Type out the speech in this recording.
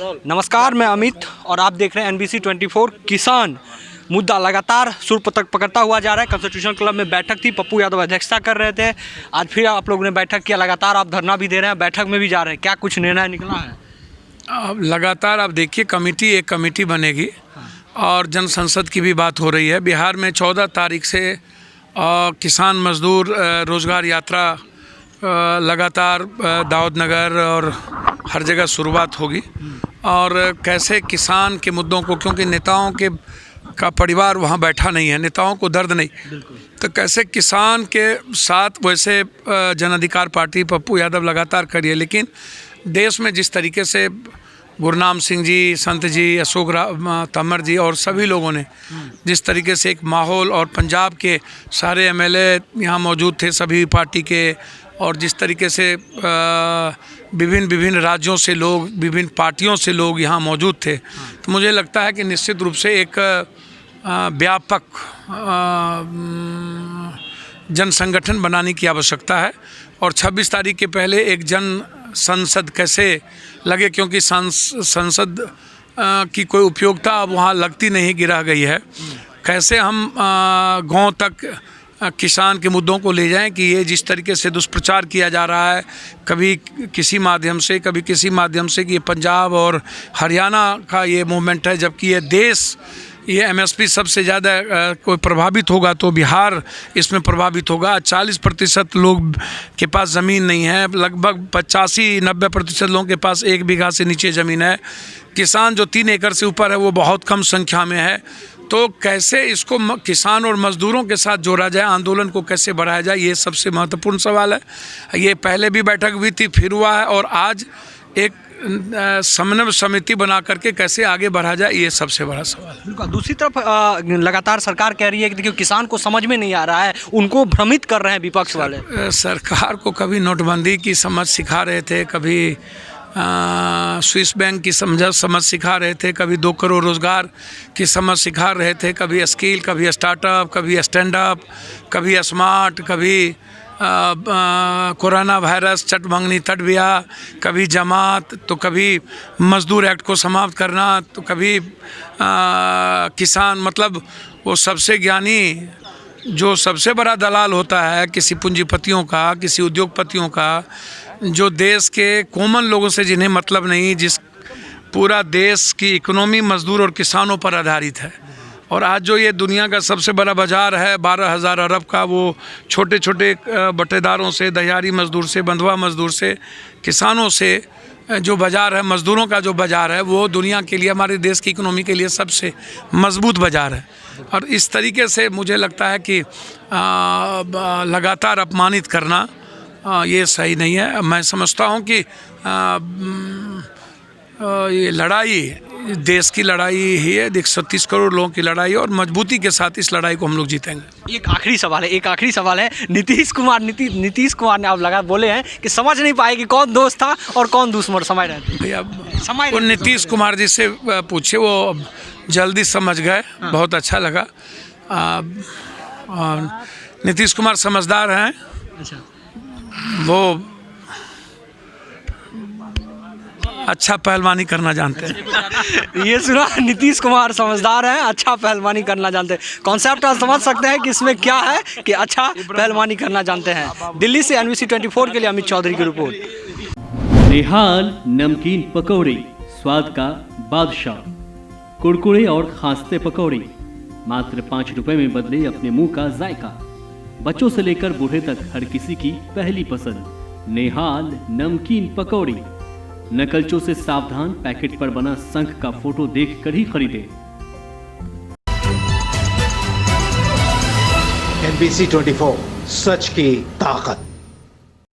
नमस्कार, मैं अमित और आप देख रहे हैं NBC 24। किसान मुद्दा लगातार सुर तक पकड़ता हुआ जा रहा है। कॉन्स्टिट्यूशन क्लब में बैठक थी, पप्पू यादव अध्यक्षता कर रहे थे। आज फिर आप लोगों ने बैठक किया, लगातार आप धरना भी दे रहे हैं, बैठक में भी जा रहे हैं, क्या कुछ निर्णय निकला है? अब लगातार आप देखिए, एक कमेटी बनेगी और जन संसद की भी बात हो रही है। बिहार में 14 तारीख से किसान मजदूर रोज़गार यात्रा लगातार दाऊद नगर और हर जगह शुरुआत होगी। और कैसे किसान के मुद्दों को, क्योंकि नेताओं का परिवार वहाँ बैठा नहीं है, नेताओं को दर्द नहीं, तो कैसे किसान के साथ वैसे जन अधिकार पार्टी पप्पू यादव लगातार करिए। लेकिन देश में जिस तरीके से गुरनाम सिंह जी, संत जी, अशोक तंवर जी और सभी लोगों ने जिस तरीके से एक माहौल, और पंजाब के सारे MLA यहाँ मौजूद थे सभी पार्टी के, और जिस तरीके से विभिन्न राज्यों से लोग, विभिन्न पार्टियों से लोग यहाँ मौजूद थे, तो मुझे लगता है कि निश्चित रूप से एक व्यापक जन संगठन बनाने की आवश्यकता है। और 26 तारीख के पहले एक जन संसद कैसे लगे, क्योंकि संसद की कोई उपयोगिता अब वहाँ लगती नहीं, गिरा गई है। कैसे हम गांव तक किसान के मुद्दों को ले जाएं कि ये जिस तरीके से दुष्प्रचार किया जा रहा है, कभी किसी माध्यम से, कभी किसी माध्यम से, कि ये पंजाब और हरियाणा का ये मूवमेंट है, जबकि ये देश, ये MSP सबसे ज़्यादा कोई प्रभावित होगा तो बिहार इसमें प्रभावित होगा। 40% लोग के पास ज़मीन नहीं है, लगभग 85-90% लोगों के पास 1 बीघा से नीचे ज़मीन है। किसान जो 3 एकड़ से ऊपर है वो बहुत कम संख्या में है। तो कैसे इसको किसान और मज़दूरों के साथ जोड़ा जाए, आंदोलन को कैसे बढ़ाया जाए, ये सबसे महत्वपूर्ण सवाल है। ये पहले भी बैठक हुई थी, फिर हुआ है, और आज एक समन्वय समिति बना करके कैसे आगे बढ़ा जाए, ये सबसे बड़ा सवाल है। दूसरी तरफ लगातार सरकार कह रही है कि देखिए किसान को समझ में नहीं आ रहा है, उनको भ्रमित कर रहे हैं विपक्ष वाले। सरकार को कभी नोटबंदी की समझ सिखा रहे थे, कभी स्विस बैंक की समझ सिखा रहे थे, कभी 2 करोड़ रोज़गार की समझ सिखा रहे थे, कभी स्किल, कभी स्टार्टअप, कभी स्टैंड अप, कभी स्मार्ट, कभी कोरोना वायरस, चटभंगनी तटबिया, कभी जमात, तो कभी मजदूर एक्ट को समाप्त करना, तो कभी किसान, मतलब वो सबसे ज्ञानी, जो सबसे बड़ा दलाल होता है किसी पूंजीपतियों का, किसी उद्योगपतियों का, जो देश के कॉमन लोगों से जिन्हें मतलब नहीं, जिस पूरा देश की इकोनॉमी मजदूर और किसानों पर आधारित है। और आज जो ये दुनिया का सबसे बड़ा बाज़ार है 12,000 अरब का, वो छोटे छोटे बटेदारों से, दहाड़ी मजदूर से, बंधुआ मजदूर से, किसानों से जो बाज़ार है, मज़दूरों का जो बाज़ार है, वो दुनिया के लिए, हमारे देश की इकोनॉमी के लिए सबसे मजबूत बाज़ार है। और इस तरीके से मुझे लगता है कि लगातार अपमानित करना ये सही नहीं है। मैं समझता हूँ कि ये लड़ाई देश की लड़ाई ही है, 130 करोड़ लोगों की लड़ाई, और मजबूती के साथ इस लड़ाई को हम लोग जीतेंगे। एक आखिरी सवाल है। नीतीश कुमार ने आप बोले हैं कि समझ नहीं पाए कि कौन दोस्त था और कौन दुश्मन। समझ रहे वो नीतीश कुमार जी से पूछे, वो जल्दी समझ गए, बहुत अच्छा लगा। नीतीश कुमार समझदार हैं। अच्छा। वो अच्छा पहलवानी करना जानते हैं। ये सुना, नीतीश कुमार समझदार हैं, अच्छा पहलवानी करना जानते हैं। कॉन्सेप्ट आप समझ सकते हैं कि इसमें क्या है, कि अच्छा पहलवानी करना जानते हैं। दिल्ली से NBC 24 के लिए अमित चौधरी की रिपोर्ट। निहाल नमकीन पकौड़ी, स्वाद का बादशाह। कुरकुरे और खास्ते पकौड़ी मात्र 5 रुपए में बदले अपने मुंह का जायका। बच्चों से लेकर बूढ़े तक हर किसी की पहली पसंद निहाल नमकीन पकौड़ी। नकलचों से सावधान, पैकेट पर बना शंख का फोटो देखकर ही खरीदें। NBC 24, सच की ताकत।